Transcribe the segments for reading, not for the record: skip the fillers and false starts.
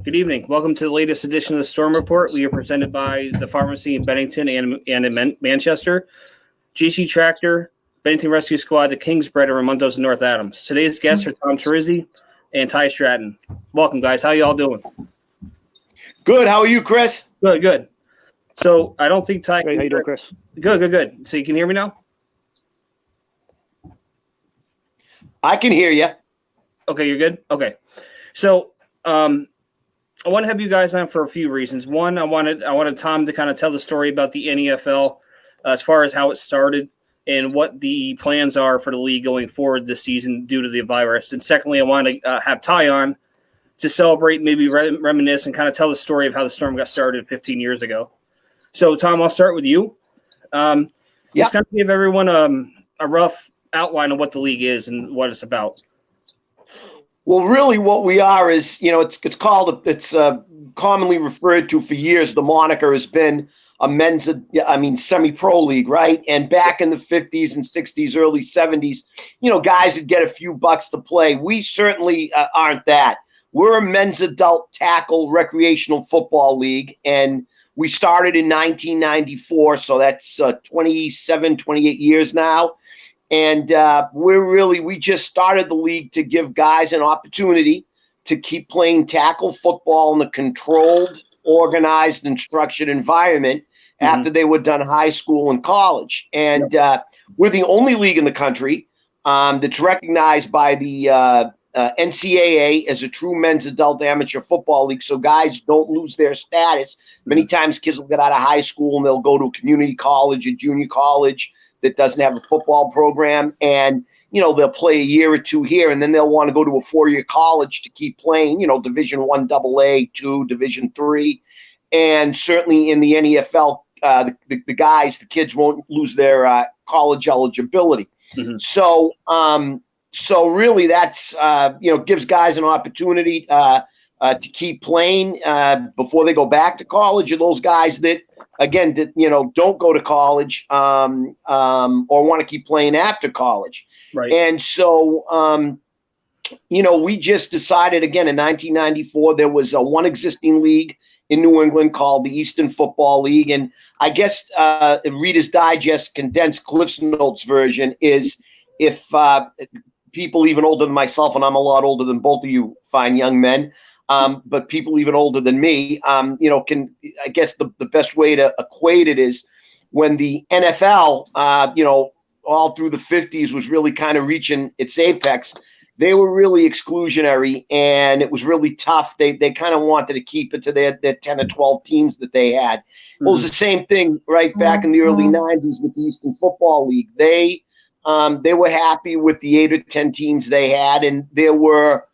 Good evening. Welcome to the latest edition of the Storm Report. We are presented by the pharmacy in Bennington and in Manchester, GC Tractor, Bennington Rescue Squad, the Kingsbread, and Ramontos and North Adams. Today's guests are Tom Torrisi and Tighe Stratton. Welcome, guys. How y'all doing? Good. How are you, Chris? Good. So I don't think Tighe. Great. How you doing, Chris? Good. So you can hear me now? I can hear you. Okay, you're good? Okay. So I want to have you guys on for a few reasons. One, I wanted Tom to kind of tell the story about the NEFL as far as how it started and what the plans are for the league going forward this season due to the virus. And secondly, I want to have Tighe on to celebrate, maybe reminisce, and kind of tell the story of how the Storm got started 15 years ago. So, Tom, I'll start with you. Just kind of give everyone a rough outline of what the league is and what it's about. Well, really what we are is, it's commonly referred to for years. The moniker has been a semi-pro league, right? And back in the 50s and 60s, early 70s, guys would get a few bucks to play. We certainly aren't that. We're a men's adult tackle recreational football league, and we started in 1994, so that's 28 years now. And we just started the league to give guys an opportunity to keep playing tackle football in a controlled, organized, and structured environment after they were done high school and college. And we're the only league in the country that's recognized by the NCAA as a true men's adult amateur football league, so guys don't lose their status. Many times kids will get out of high school and they'll go to a community college, a junior college that doesn't have a football program, and they'll play a year or two here, and then they'll want to go to a 4-year college to keep playing, Division I, AA, 2, Division III, and certainly in the NEFL, the kids won't lose their college eligibility. So really, that's gives guys an opportunity to keep playing before they go back to college, and those guys that, again, don't go to college or want to keep playing after college. Right. And so, we just decided, again, in 1994, there was one existing league in New England called the Eastern Football League. And I guess Reader's Digest condensed Cliff's Notes version is, if people even older than myself, and I'm a lot older than both of you fine young men, but people even older than me, I guess the best way to equate it is when the NFL, all through the 50s was really kind of reaching its apex, they were really exclusionary, and it was really tough. They kind of wanted to keep it to their 10 or 12 teams that they had. Well, it was the same thing right back in the early 90s with the Eastern Football League. They were happy with the 8 or 10 teams they had, and there were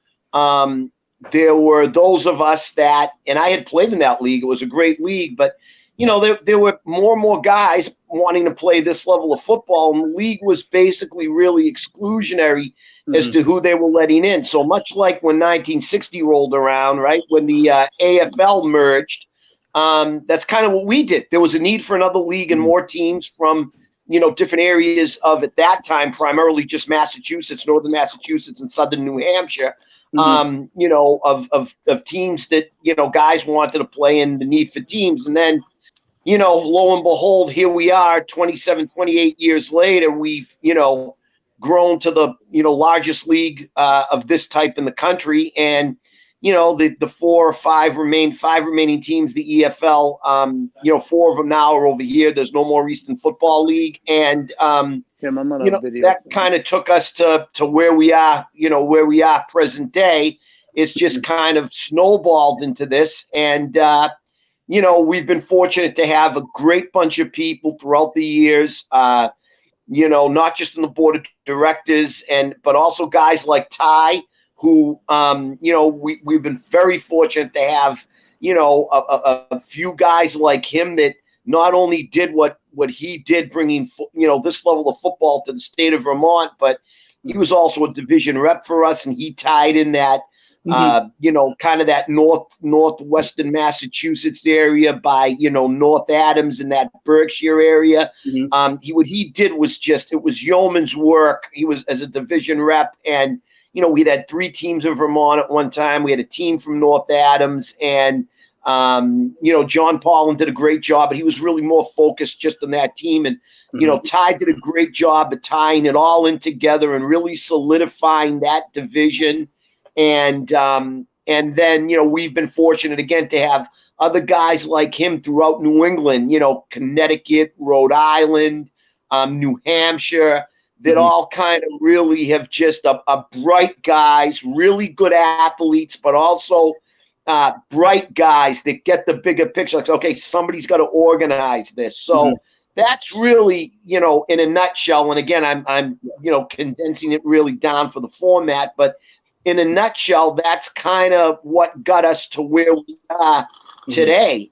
those of us that, and I had played in that league. It was a great league, but there were more and more guys wanting to play this level of football, and the league was basically really exclusionary as to who they were letting in. So much like when 1960 rolled around, right, when the AFL merged, that's kind of what we did. There was a need for another league and more teams from different areas of, at that time, primarily just Massachusetts, northern Massachusetts and southern New Hampshire, of teams that, guys wanted to play, and the need for teams. And then, lo and behold, here we are 27, 28 years later, we've, grown to the, largest league of this type in the country. And, the 4 or 5 remaining teams, the EFL, 4 of them now are over here. There's no more Eastern Football League. And, that kind of took us to where we are, where we are present day. It's just kind of snowballed into this. And, we've been fortunate to have a great bunch of people throughout the years, not just on the board of directors, but also guys like Tighe, who, we've been very fortunate to have, a few guys like him that not only did what he did, bringing, this level of football to the state of Vermont, but he was also a division rep for us, and he tied in that, kind of that northwestern Massachusetts area by, North Adams and that Berkshire area. What he did was it was yeoman's work. He was as a division rep, and we'd had 3 teams in Vermont at one time. We had a team from North Adams, and John Paulin did a great job, but he was really more focused just on that team. And Tighe did a great job of tying it all in together and really solidifying that division. And then we've been fortunate again to have other guys like him throughout New England, Connecticut, Rhode Island, New Hampshire, that all kind of really have just a bright guys, really good athletes, but also bright guys that get the bigger picture. Like, okay, somebody's got to organize this. So that's really, in a nutshell. And again, I'm condensing it really down for the format, but in a nutshell, that's kind of what got us to where we are today,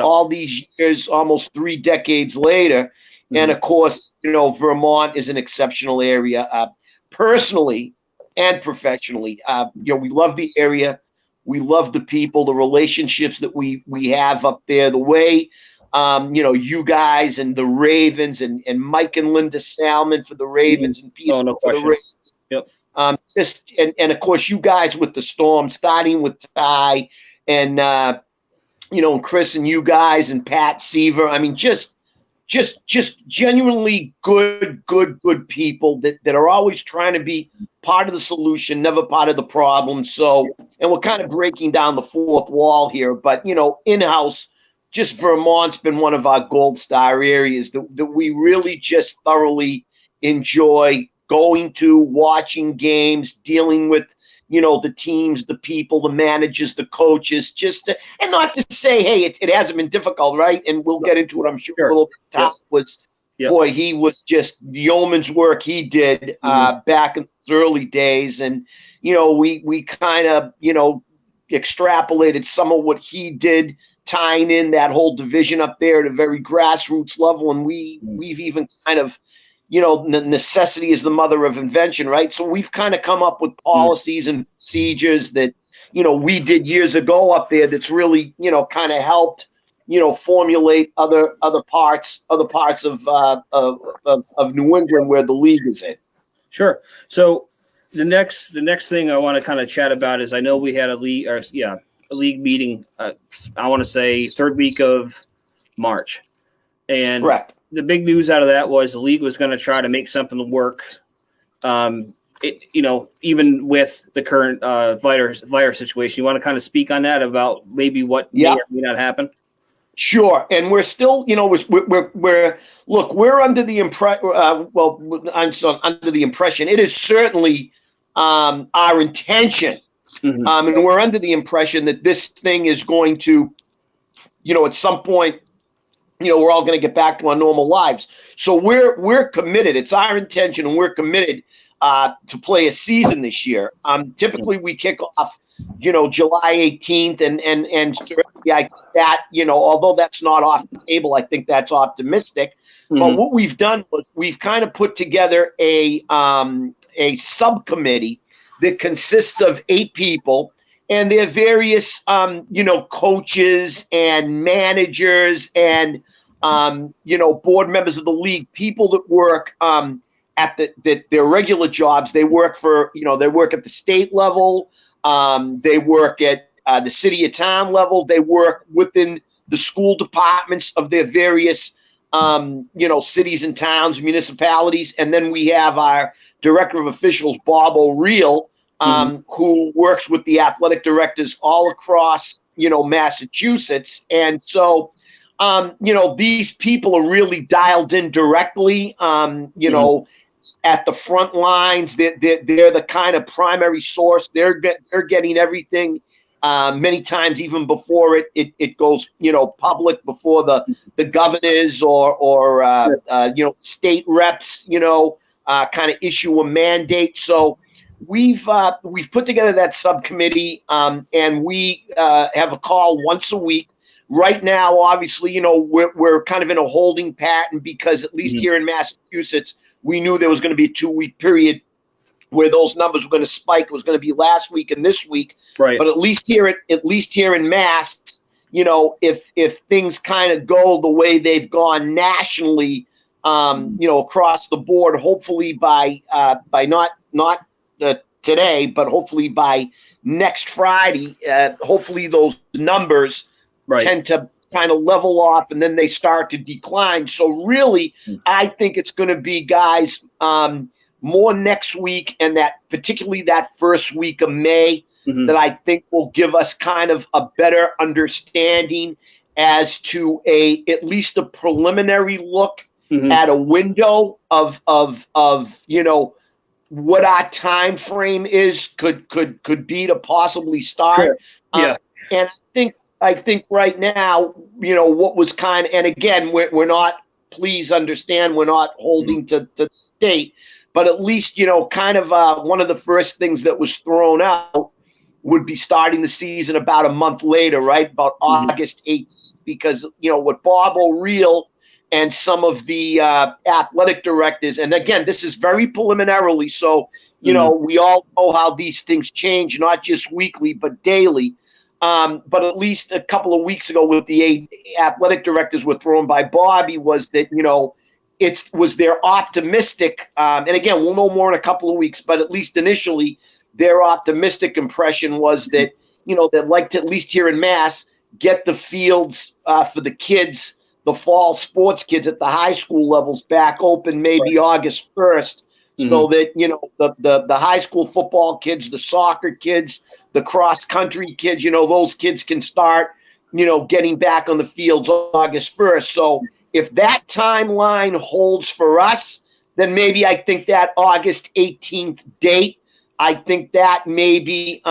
all these years, almost 3 decades later. And of course, Vermont is an exceptional area, personally and professionally. We love the area. We love the people, the relationships that we have up there, the way, you guys and the Ravens and Mike and Linda Salmon for the Ravens and Peter no for the Ravens. Yep. And of course, you guys with the Storm, starting with Ty and, and Chris and you guys and Pat Seaver. I mean, just genuinely good people that are always trying to be part of the solution, never part of the problem. So, and we're kind of breaking down the fourth wall here, but, in-house, just Vermont's been one of our gold star areas that we really just thoroughly enjoy going to, watching games, dealing with, the teams, the people, the managers, the coaches, and not to say, hey, it hasn't been difficult, right? And we'll get into it, I'm sure. A little bit. Tom was, boy, he was just yeoman's work he did back in those early days. And, we kind of, extrapolated some of what he did, tying in that whole division up there at a very grassroots level. And we've even kind of, necessity is the mother of invention, right? So we've kind of come up with policies and procedures that, we did years ago up there that's really, kind of helped, formulate other parts of New England where the league is in. Sure. So the next thing I want to kind of chat about is, I know we had a league meeting, I want to say 3rd week of March. And correct. The big news out of that was the league was going to try to make something work. Even with the current virus situation, you want to kind of speak on that about maybe what may or may not happen? Sure. And we're still, we're under the under the impression it is certainly our intention. And we're under the impression that this thing is going to, at some point, we're all going to get back to our normal lives. So we're committed. It's our intention, and we're committed to play a season this year. Typically we kick off, July 18th, and certainly I think that, although that's not off the table, I think that's optimistic. But what we've done was we've kind of put together a subcommittee that consists of 8 people. And they're various, coaches and managers and, board members of the league, people that work at their regular jobs. They work for, they work at the state level. They work at the city or town level. They work within the school departments of their various, cities and towns, municipalities. And then we have our director of officials, Bob O'Reel, who works with the athletic directors all across, Massachusetts. And so, these people are really dialed in directly, at the front lines. They're the kind of primary source. They're getting everything many times even before it goes, public, before the governors or state reps, kind of issue a mandate. So we've put together that subcommittee, and we have a call once a week. Right now, obviously, we're kind of in a holding pattern because at least here in Massachusetts, we knew there was going to be a 2-week period where those numbers were going to spike. It was going to be last week and this week. Right. But at least here in Mass, if things kind of go the way they've gone nationally, across the board, hopefully by not today, but hopefully by next Friday, hopefully those numbers tend to kind of level off and then they start to decline. So really, I think it's going to be, guys, more next week and that particularly that first week of May that I think will give us kind of a better understanding as to at least a preliminary look at a window of what our time frame is could be to possibly start. Sure. And I think right now, what was kind of, and again, we're not, please understand, we're not holding to the state, but at least, kind of one of the first things that was thrown out would be starting the season about a month later, right? About August 8th, because, with Bob O'Reel and some of the athletic directors, and again, this is very preliminarily, so, we all know how these things change, not just weekly, but daily. But at least a couple of weeks ago, with the athletic directors were thrown by Bobby, was that, was their optimistic, and again, we'll know more in a couple of weeks, but at least initially, their optimistic impression was that, they'd like to, at least here in Mass, get the fields for the kids, the fall sports kids at the high school levels back open maybe August 1st, so that, the high school football kids, the soccer kids, the cross country kids, those kids can start, getting back on the fields August 1st. So if that timeline holds for us, then maybe I think that August 18th date, I think that maybe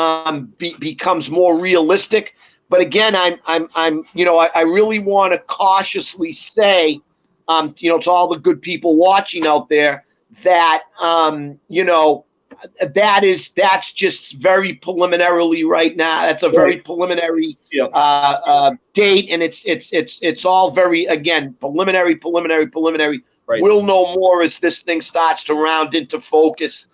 becomes more realistic. But again, I really want to cautiously say, to all the good people watching out there, that that's just very preliminarily right now. That's a very preliminary date, and it's all very, again, preliminary. Right. We'll know more as this thing starts to round into focus.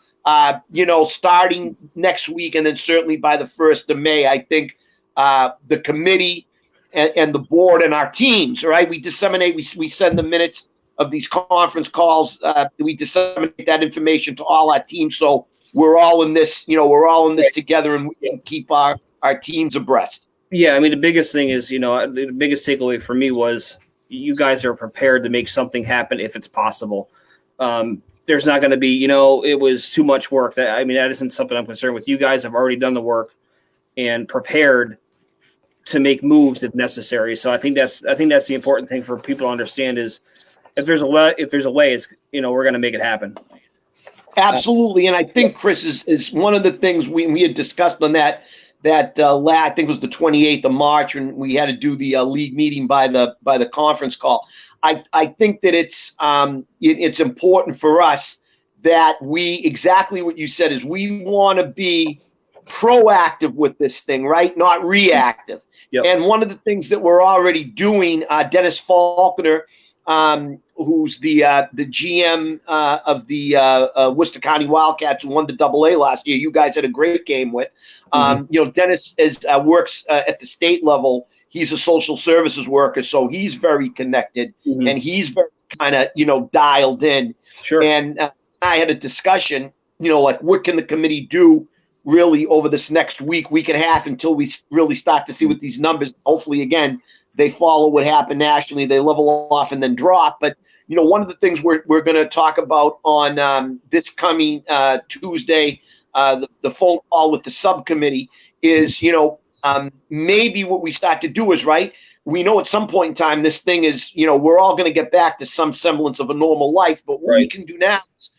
Starting next week, and then certainly by the 1st of May, I think the committee and the board and our teams, right? We disseminate, we send the minutes of these conference calls. We disseminate that information to all our teams. So we're all in this, together, and we can keep our teams abreast. Yeah. I mean, the biggest thing is, the biggest takeaway for me was you guys are prepared to make something happen if it's possible. There's not going to be, it was too much work. That isn't something I'm concerned with. You guys have already done the work and prepared to make moves if necessary. So I think that's the important thing for people to understand is if there's a way, it's, we're going to make it happen. Absolutely. And I think, Chris, is one of the things we had discussed on that I think it was the 28th of March when we had to do the league meeting by the conference call. I think that it's important for us that exactly what you said is we want to be proactive with this thing, right? Not reactive. Yep. And one of the things that we're already doing, Dennis Faulkner, who's the GM of the Worcester County Wildcats, who won the AA last year. You guys had a great game with. Dennis works at the state level. He's a social services worker, so he's very connected and he's very kind of dialed in. Sure. And I had a discussion, like what can the committee do really over this next week and a half until we really start to see what these numbers. Hopefully, again, they follow what happened nationally, they level off and then drop. But one of the things we're going to talk about on this coming Tuesday, the phone call with the subcommittee is, maybe what we start to do is, right, we know at some point in time this thing is, we're all going to get back to some semblance of a normal life. But what we can do now is,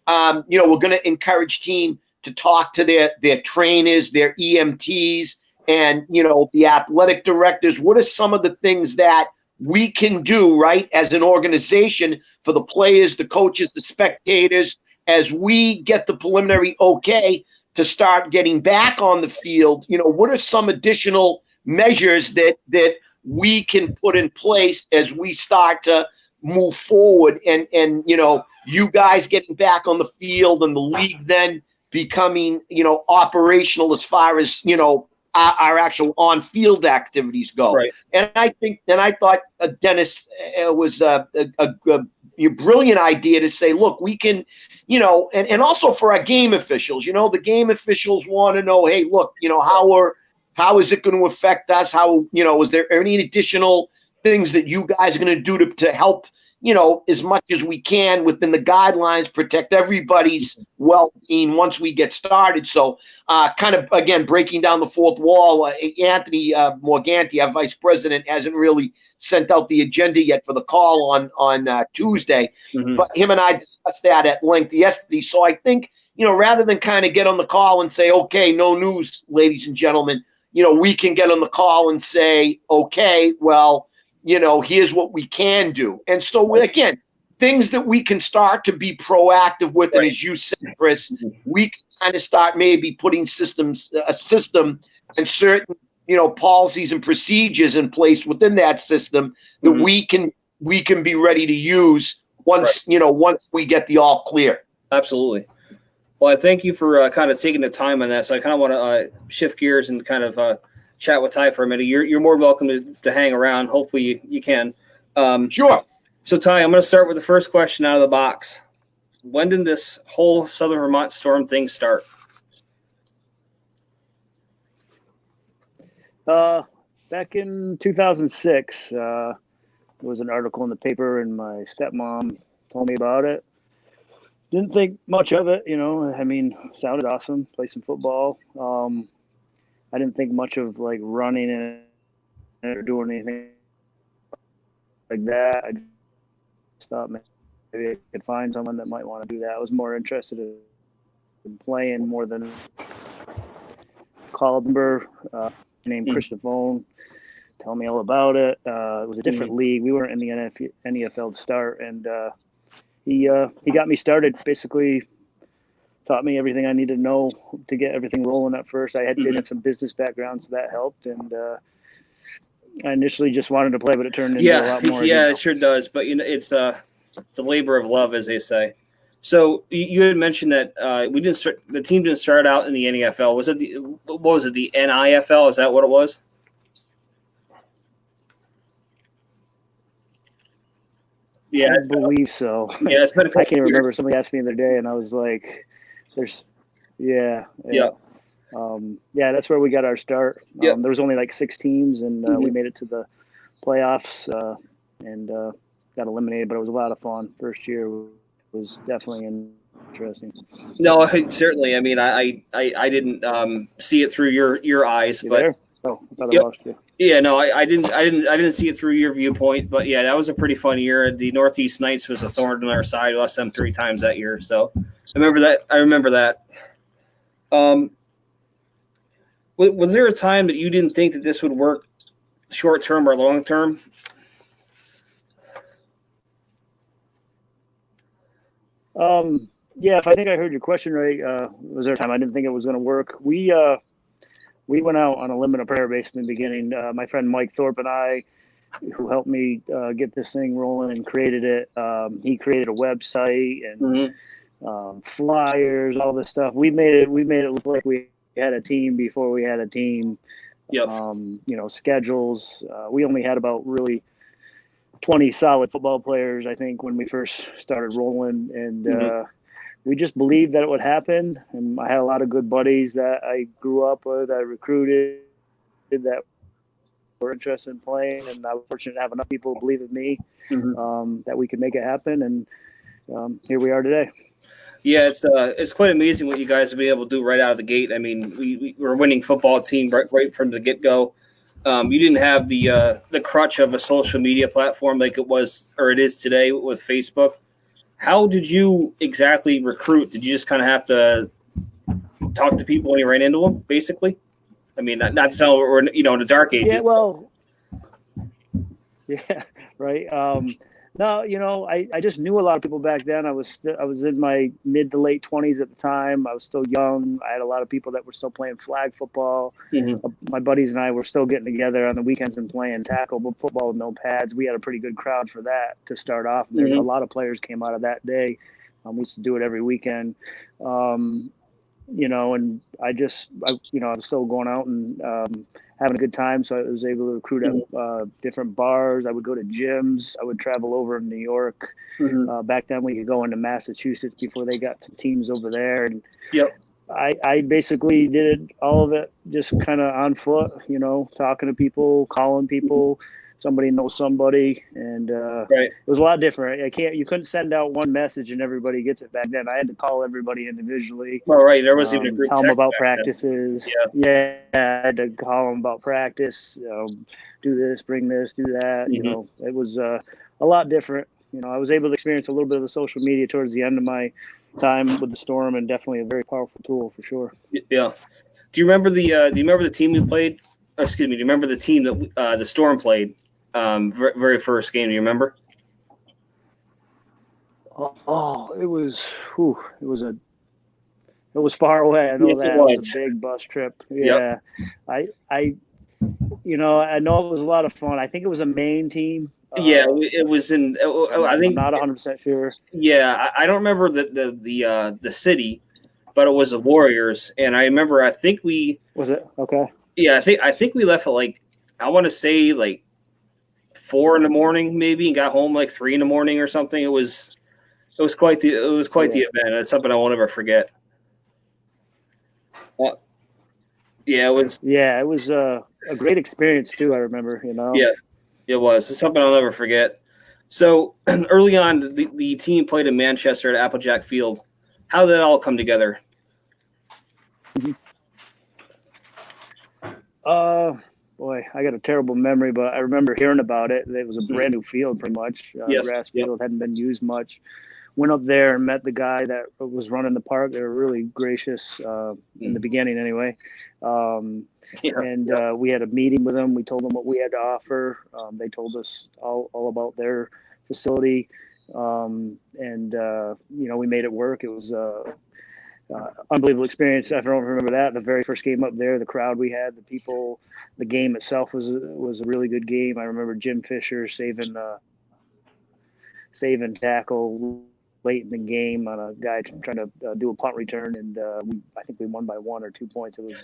we're going to encourage team to talk to their trainers, their EMTs, and, the athletic directors. What are some of the things that we can do, right, as an organization for the players, the coaches, the spectators, as we get the preliminary okay to start getting back on the field? What are some additional measures that we can put in place as we start to move forward and you guys getting back on the field and the league then becoming, operational as far as, our actual on-field activities go. Right. And I thought Dennis was brilliant idea to say, look, we can, and also for our game officials, the game officials want to know, hey, look, how is it going to affect us? How, is there any additional things that you guys are going to do to help, as much as we can within the guidelines, protect everybody's well-being once we get started. So kind of, again, breaking down the fourth wall, Anthony Morganti, our vice president, hasn't really sent out the agenda yet for the call on Tuesday. Mm-hmm. But him and I discussed that at length yesterday. So I think, rather than kind of get on the call and say, okay, no news, ladies and gentlemen, we can get on the call and say, okay, well, here's what we can do. And so, again, things that we can start to be proactive with. And as you said, Chris, we can kind of start maybe putting a system and certain, policies and procedures in place within that system that we can be ready to use once, once we get the all clear. Absolutely. Well, I thank you for kind of taking the time on that. So I kind of want to shift gears and kind of chat with Tighe for a minute. You're more welcome to hang around. Hopefully you can. Sure. So Tighe, I'm going to start with the first question out of the box. When did this whole Southern Vermont storm thing start? Back in 2006, there was an article in the paper, and my stepmom told me about it. Didn't think much of it, I mean, sounded awesome, play some football. I didn't think much of like running in or doing anything like that. I just thought maybe I could find someone that might want to do that. I was more interested in playing more than called number named Christopher, tell me all about it. It was a different league. We weren't in the NFL to start, and he got me started. Basically, taught me everything I needed to know to get everything rolling at first. I did have some business background, so that helped. And I initially just wanted to play, but it turned into a lot more. Yeah, it sure does. But it's a labor of love, as they say. So you had mentioned that the team didn't start out in the NFL. Was it the NIFL? Is that what it was? Yeah, I believe so. Yeah, it's been a couple I can't years. remember. Somebody asked me the other day, and I was like, yeah, that's where we got our start. There was only like 6 teams, and we made it to the playoffs and got eliminated, but it was a lot of fun. First year was definitely interesting. No, certainly. I mean, I didn't see it through your eyes, You but there? Oh, I thought I lost you. Yeah, no, I didn't see it through your viewpoint, but yeah, that was a pretty fun year. The Northeast Knights was a thorn in our side. We lost them 3 times that year, so I remember that. Was there a time that you didn't think that this would work, short term or long term? Yeah, if I think I heard your question right, was there a time I didn't think it was going to work? We went out on a limit of prayer base in the beginning. My friend Mike Thorpe and I, who helped me get this thing rolling and created it, he created a website and flyers, all this stuff. We made it look like we had a team before we had a team. Yep. Schedules. We only had about really 20 solid football players, I think, when we first started rolling, and we just believed that it would happen. And I had a lot of good buddies that I grew up with, I recruited, that were interested in playing, and I was fortunate to have enough people believe in me that we could make it happen, and here we are today. Yeah, it's quite amazing what you guys have been able to do right out of the gate. I mean, we're a winning football team right from the get-go. You didn't have the crutch of a social media platform like it was or it is today with Facebook. How did you exactly recruit? Did you just kind of have to talk to people when you ran into them, basically? I mean, not to sound we're in the dark ages. Yeah, well, yeah, right. No, I just knew a lot of people back then. I was in my mid to late 20s at the time. I was still young. I had a lot of people that were still playing flag football. My buddies and I were still getting together on the weekends and playing tackle football with no pads. We had a pretty good crowd for that to start off. And a lot of players came out of that day. We used to do it every weekend. And I was still going out and having a good time. So I was able to recruit at different bars. I would go to gyms. I would travel over in New York. Back then we could go into Massachusetts before they got some teams over there. And I basically did all of it just kind of on foot, talking to people, calling people. Somebody knows somebody, and it was a lot different. You couldn't send out one message and everybody gets it back then. I had to call everybody individually. Well, right, there was even a group tell them text about back practices. then. I had to call them about practice. Do this, bring this, do that. It was a lot different. I was able to experience a little bit of the social media towards the end of my time with the Storm, and definitely a very powerful tool for sure. Yeah. Do you remember the team we played? Excuse me. Do you remember the team that the Storm played? Very first game. Do you remember? It was far away. I know it was a big bus trip. Yeah, I know it was a lot of fun. I think it was a Maine team. It was in. I think I'm not 100% sure. Yeah, I don't remember the city, but it was the Warriors, and I remember. I think we was it okay. Yeah, I think we left at I want to say 4 a.m. maybe, and got home 3 a.m. or something. It was quite the event. It's something I won't ever forget. It was. Yeah, it was a great experience too. I remember, Yeah, it was. It's something I'll never forget. So early on, the team played in Manchester at Applejack Field. How did that all come together? Boy, I got a terrible memory, but I remember hearing about it. It was a brand new field, pretty much. Grass field hadn't been used much. Went up there and met the guy that was running the park. They were really gracious in the beginning, anyway. We had a meeting with them. We told them what we had to offer. They told us all about their facility, we made it work. It was unbelievable experience. I don't remember that. The very first game up there, the crowd we had, the people, the game itself was a really good game. I remember Jim Fisher saving tackle late in the game on a guy trying to do a punt return, and I think we won by 1 or 2 points. It was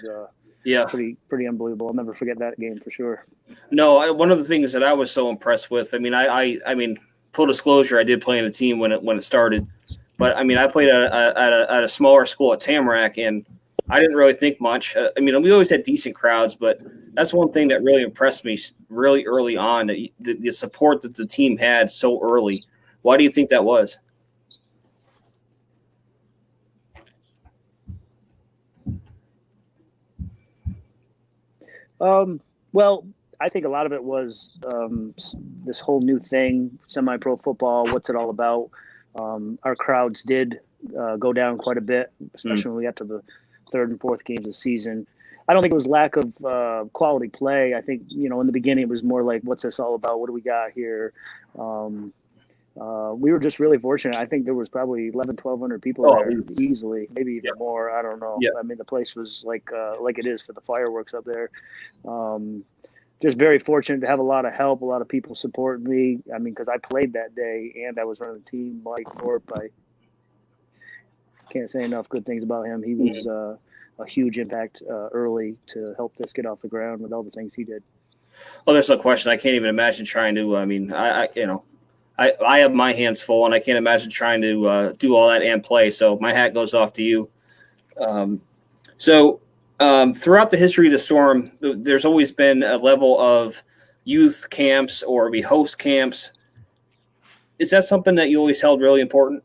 pretty unbelievable. I'll never forget that game for sure. No, one of the things that I was so impressed with. I mean, full disclosure, I did play in a team when it started. But, I played at a smaller school at Tamarack, and I didn't really think much. We always had decent crowds, but that's one thing that really impressed me really early on, the support that the team had so early. Why do you think that was? Well, I think a lot of it was this whole new thing, semi-pro football. What's it all about? Our crowds did go down quite a bit, especially when we got to the third and fourth games of the season. I don't think it was lack of quality play. I think, in the beginning it was more like, what's this all about? What do we got here? We were just really fortunate. I think there was probably 1,100 people there easily, maybe even more. I don't know. Yeah. The place was like it is for the fireworks up there. Just very fortunate to have a lot of help, a lot of people supporting me. Because I played that day and I was running the team. Mike Thorpe, I can't say enough good things about him. He was a huge impact early to help this get off the ground with all the things he did. Well, there's no question. I can't even imagine trying to. I have my hands full, and I can't imagine trying to do all that and play. So my hat goes off to you. Throughout the history of the Storm, there's always been a level of youth camps or we host camps. Is that something that you always held really important?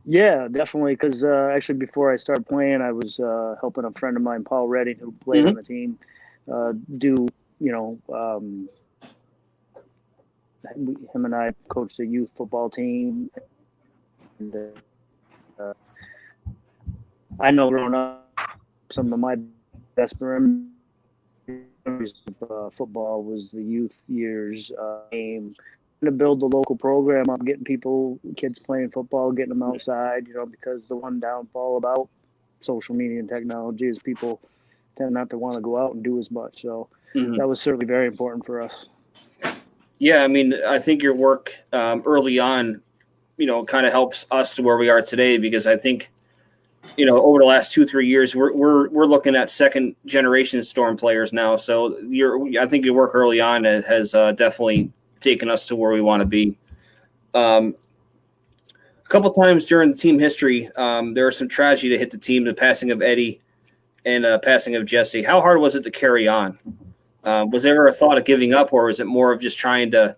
Yeah, definitely. Because actually, before I started playing, I was helping a friend of mine, Paul Redding, who played on the team, him and I coached a youth football team. And, I know growing up, some of my best memories of football was the youth years game. To build the local program up, getting kids playing football, getting them outside, because the one downfall about social media and technology is people tend not to want to go out and do as much. So that was certainly very important for us. Yeah, I think your work early on, kind of helps us to where we are today, because I think over the last 2-3 years, we're looking at second generation Storm players now. So I think your work early on has definitely taken us to where we want to be. A couple times during the team history, there was some tragedy that hit the team: the passing of Eddie and passing of Jesse. How hard was it to carry on? Was there ever a thought of giving up, or was it more of just trying to,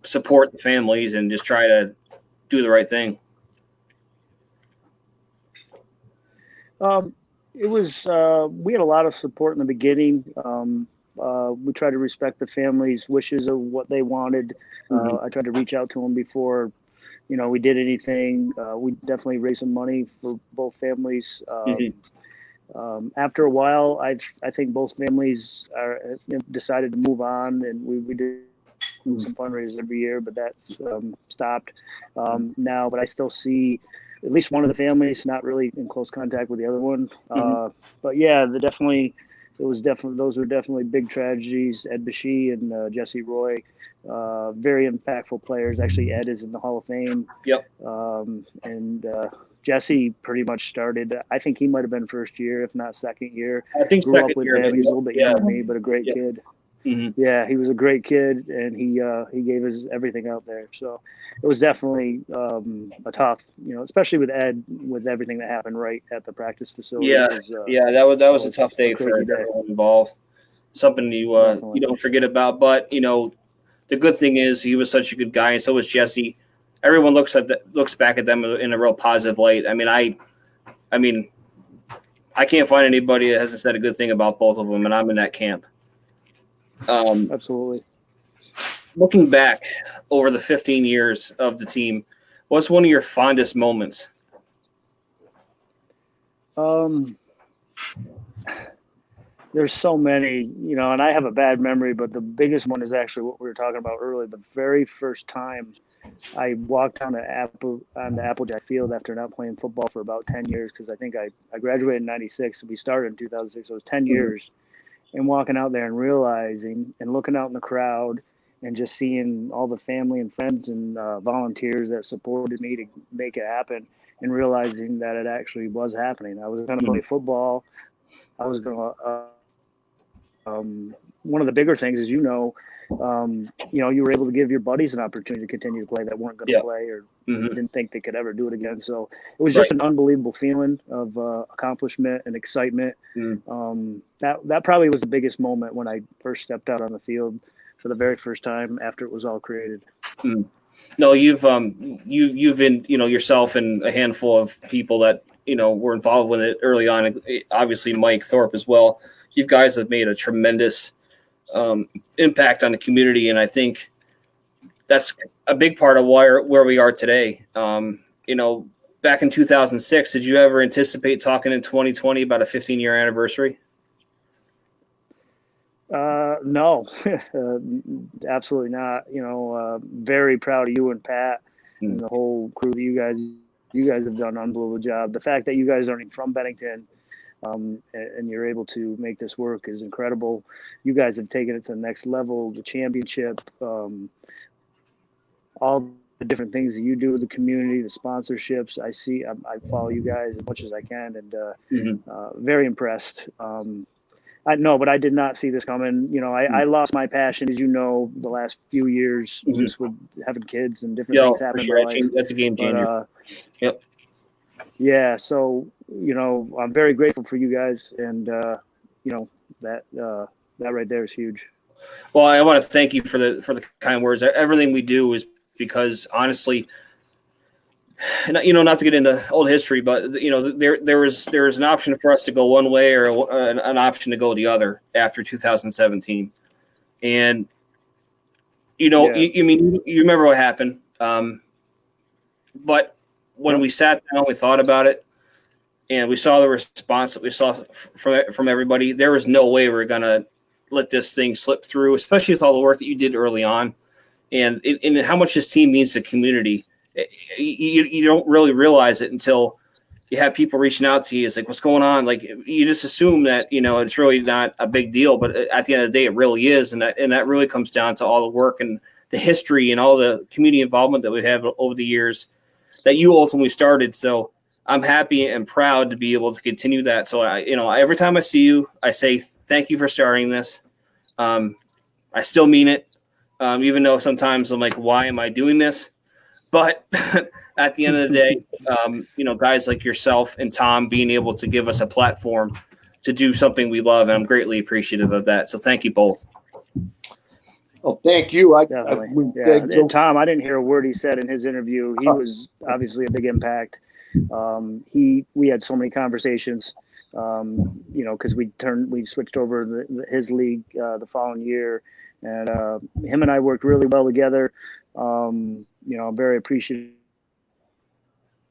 support the families and just try to do the right thing? It was, we had a lot of support in the beginning. We tried to respect the family's wishes of what they wanted. I tried to reach out to them before, we did anything. We definitely raised some money for both families. After a while, I think both families decided to move on, and we did some fundraisers every year, but that's stopped now. But I still see at least one of the families not really in close contact with the other one. But yeah, those were definitely big tragedies. Ed Bashee and Jesse Roy, very impactful players. Actually, Ed is in the Hall of Fame. Yep. And Jesse pretty much started. I think he might have been first year, if not second year. I think grew second up with year. him. He's a little bit younger than me, but a great kid. Yeah, he was a great kid, and he gave his everything out there. So it was definitely a tough, especially with Ed, with everything that happened right at the practice facility. That was a tough day for everyone involved. Something you don't forget about. But the good thing is he was such a good guy, and so was Jesse. Everyone looks back at them in a real positive light. I mean, I can't find anybody that hasn't said a good thing about both of them, and I'm in that camp. Absolutely. Looking back over the 15 years of the team, what's one of your fondest moments? There's so many, and I have a bad memory, but the biggest one is actually what we were talking about earlier. The very first time I walked on the Applejack Field after not playing football for about 10 years, because I think I graduated in 96 and we started in 2006. So it was 10 years. And walking out there and realizing and looking out in the crowd and just seeing all the family and friends and volunteers that supported me to make it happen, and realizing that it actually was happening. I was going to play football. I was going to one of the bigger things is, you were able to give your buddies an opportunity to continue to play that weren't going to play or didn't think they could ever do it again. So it was just an unbelievable feeling of accomplishment and excitement. That probably was the biggest moment when I first stepped out on the field for the very first time after it was all created. No, you've been, yourself and a handful of people that, were involved with it early on. Obviously Mike Thorpe as well. You guys have made a tremendous impact on the community, and I think that's a big part of where we are today. Back in 2006, did you ever anticipate talking in 2020 about a 15-year anniversary? No, absolutely not. Very proud of you and Pat and the whole crew that you guys have done an unbelievable job. The fact that you guys aren't even from Bennington, and you're able to make this work is incredible. You guys have taken it to the next level, the championship, all the different things that you do with the community, the sponsorships. I follow you guys as much as I can, and very impressed. But I did not see this coming. I lost my passion, as the last few years, just with having kids and different things happening in my life. That's a game changer. Yep. Yeah, so I'm very grateful for you guys, and that right there is huge. Well, I want to thank you for the kind words. Everything we do is because, honestly, not to get into old history, but there was an option for us to go one way or an option to go the other after 2017, and you remember what happened, but when we sat down, we thought about it, and we saw the response that we saw from everybody. There was no way we were going to let this thing slip through, especially with all the work that you did early on, and how much this team means to the community. You don't really realize it until you have people reaching out to you. It's like, what's going on? Like, you just assume that, it's really not a big deal, but at the end of the day, it really is. And that really comes down to all the work and the history and all the community involvement that we have over the years that you ultimately started. So I'm happy and proud to be able to continue that. So every time I see you, I say thank you for starting this. I still mean it, even though sometimes I'm like, why am I doing this? But at the end of the day, guys like yourself and Tom being able to give us a platform to do something we love, and I'm greatly appreciative of that. So thank you both. Well, thank you. And Tom, I didn't hear a word he said in his interview. He was obviously a big impact. We had so many conversations, because we switched over his league the following year, and him and I worked really well together. I'm very appreciative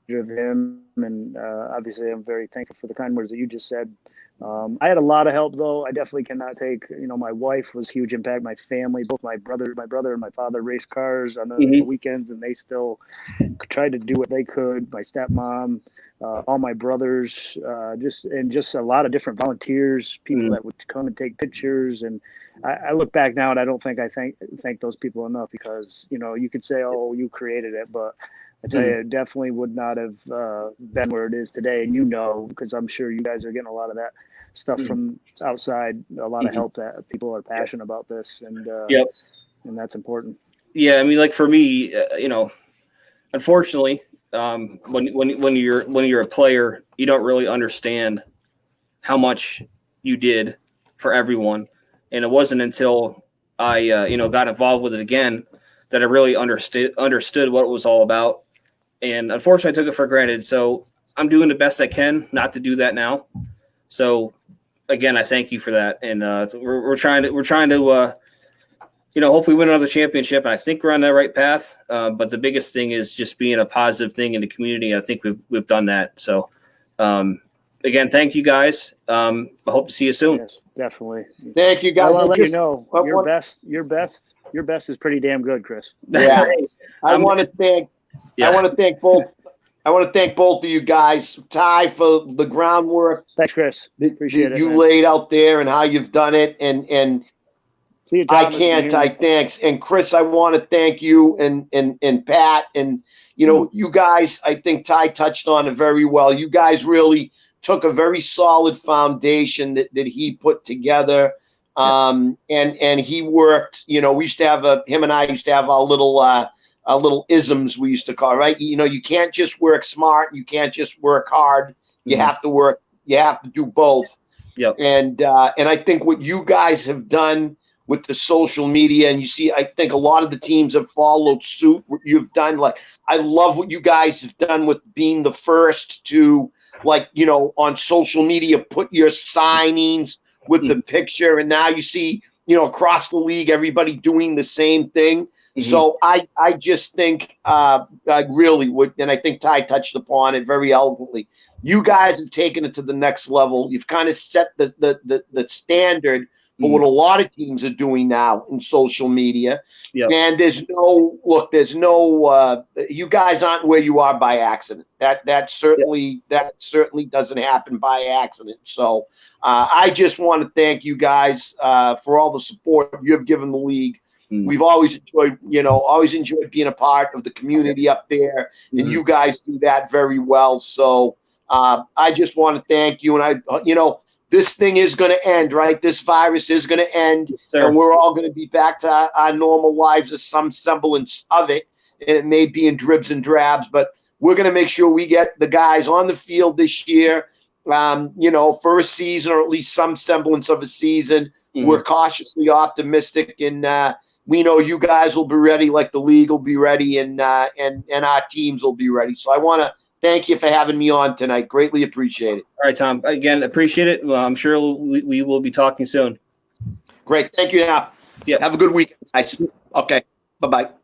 of him, and obviously I'm very thankful for the kind words that you just said. I had a lot of help, though. I definitely cannot take, my wife was a huge impact. My family, both my brother and my father raced cars on the weekends, and they still tried to do what they could. My stepmom, all my brothers, just a lot of different volunteers, people that would come and take pictures. And I look back now, and I don't think I thank those people enough, because, you could say, oh, you created it, but I tell you, it definitely would not have been where it is today. And because I'm sure you guys are getting a lot of that stuff from outside, a lot of help that people are passionate about this, and that's important. Yeah, I mean, like for me, unfortunately, when you're a player, you don't really understand how much you did for everyone, and it wasn't until I got involved with it again that I really understood what it was all about. And unfortunately, I took it for granted. So I'm doing the best I can not to do that now. So again, I thank you for that. And we're trying to hopefully win another championship. And I think we're on the right path. But the biggest thing is just being a positive thing in the community. I think we've done that. So again, thank you guys. I hope to see you soon. Yes, definitely. Thank you guys. I'll let you know your best is pretty damn good, Chris. Yeah. I want to thank both. I want to thank both of you guys, Ty, for the groundwork. Thanks, Chris. Appreciate it. You laid out there and how you've done it, and see you, Tom, thanks. And Chris, I want to thank you and Pat, and you guys. I think Ty touched on it very well. You guys really took a very solid foundation that he put together. And he worked, we used to have him and I used to have our little isms we used to call, right? You can't just work smart. You can't just work hard. You have to do both. Yep. And I think what you guys have done with the social media, and I think a lot of the teams have followed suit. What you've done, I love what you guys have done with being the first to, on social media, put your signings with the picture, and now you see, across the league, everybody doing the same thing. So I just think I really would, and I think Ty touched upon it very eloquently. You guys have taken it to the next level. You've kind of set the standard for what a lot of teams are doing now in social media. Yep. And you guys aren't where you are by accident. That certainly doesn't happen by accident. So I just want to thank you guys for all the support you have given the league. We've always enjoyed being a part of the community up there, and you guys do that very well. So I just want to thank you, and this thing is going to end, right? This virus is going to end, and we're all going to be back to our normal lives or some semblance of it. And it may be in dribs and drabs, but we're going to make sure we get the guys on the field this year, for a season, or at least some semblance of a season. We're cautiously optimistic, and we know you guys will be ready, like the league will be ready, and our teams will be ready. So I want to thank you for having me on tonight. Greatly appreciate it. All right, Tom. Again, appreciate it. Well, I'm sure we will be talking soon. Great. Thank you now. Yeah. Have a good week. Nice. Okay. Bye-bye.